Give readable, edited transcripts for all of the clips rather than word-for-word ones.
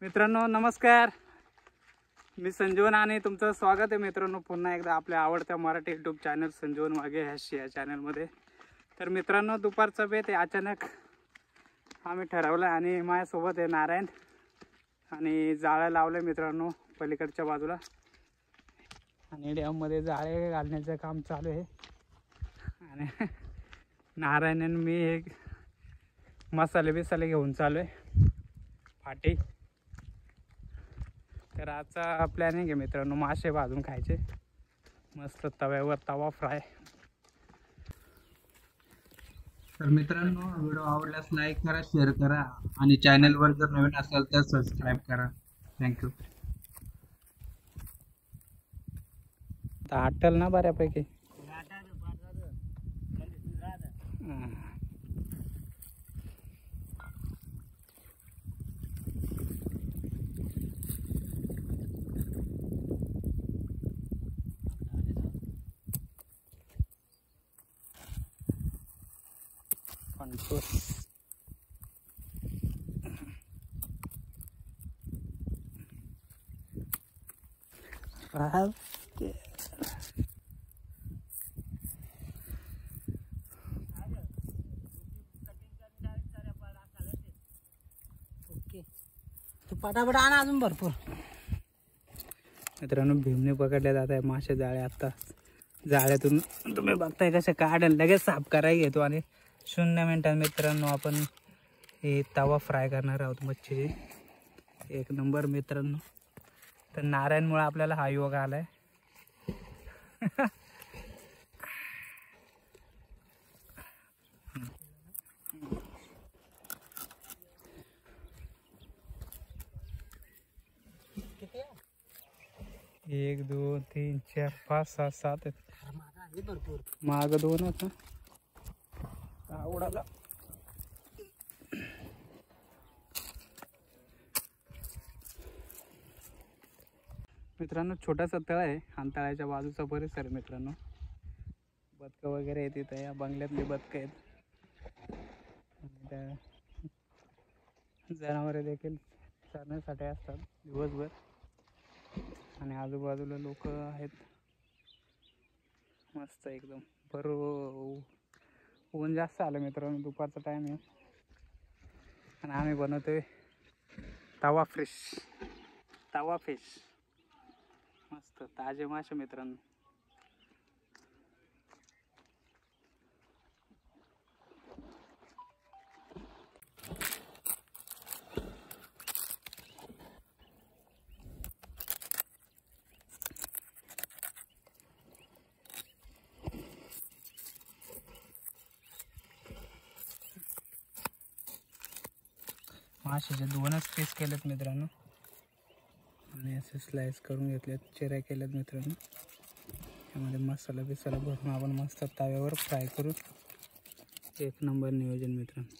मित्रांनो नमस्कार, मी संजीवन आणि तुमचं स्वागत आहे मित्रांनो पुन्हा एकदा आपल्या आवडत्या मराठी यूट्यूब चॅनल संजीवन वाघे या चॅनलमध्ये। तर मित्रांनो दुपारचा बेत आहे, अचानक आम्ही ठरवलं आणि माझ्यासोबत आहे नारायण आणि जाळं लावलं मित्रांनो पलीकडच्या बाजूला आणि डॅममध्ये जाळे घालण्याचं काम चालू आहे। आणि नारायण आणि मी एक मसाले घेऊन चालू आहे फाटी। तर आजचा प्लॅनिंग आहे मित्रांनो मासे भाजून खायचे मस्त तव्यावर, तवा फ्राय। तर मित्रांनो व्हिडिओ आवडल्यास लाईक करा, शेअर करा आणि चॅनलवर जर नवीन असाल तर सबस्क्राईब करा। थँक्यू। हॉटेल ना बऱ्यापैकी पटापट आणा अजून भरपूर। मित्रांनो भीमने पकडले जात आहे मासे जाळे। आता जाळ्यातून तुम्ही बघताय कसे काढून लगेच साफ करायला घेतो आणि 0 मिनिटात मित्रांनो आपण हे तवा फ्राय करणार आहोत मच्छी। एक नंबर मित्रांनो। तर नारायणमुळे आपल्याला हा योग आलाय। एक 2 3 4 5 6 7 भरपूर माग 2 होता आवडाला। मित्रांनो छोटासा तळ आहे आणि तळ्याच्या बाजूचा परिसर आहे मित्रांनो। बदकं वगैरे आहेत इथं, या बंगल्यातली बदकं आहेत। जनावरे देखील चरण्यासाठी असतात दिवसभर आणि आजूबाजूला लोक आहेत। मस्त एकदम ऊन जास्त आलं मित्रांनो, दुपारचा टाइम आहे आणि आम्ही बनवतोय तवा फिश मस्त ताजे मासे मित्रांनो। माशाचे 2च पीस केलेत मित्रांनो आणि असे स्लाइस करून घेतलेत, चिऱ्या केल्यात मित्रांनो। त्यामध्ये मसाला भरून आपण मस्त तव्यावर फ्राय करू। एक नंबर नियोजन मित्रांनो।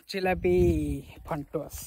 चिलापी फंटोस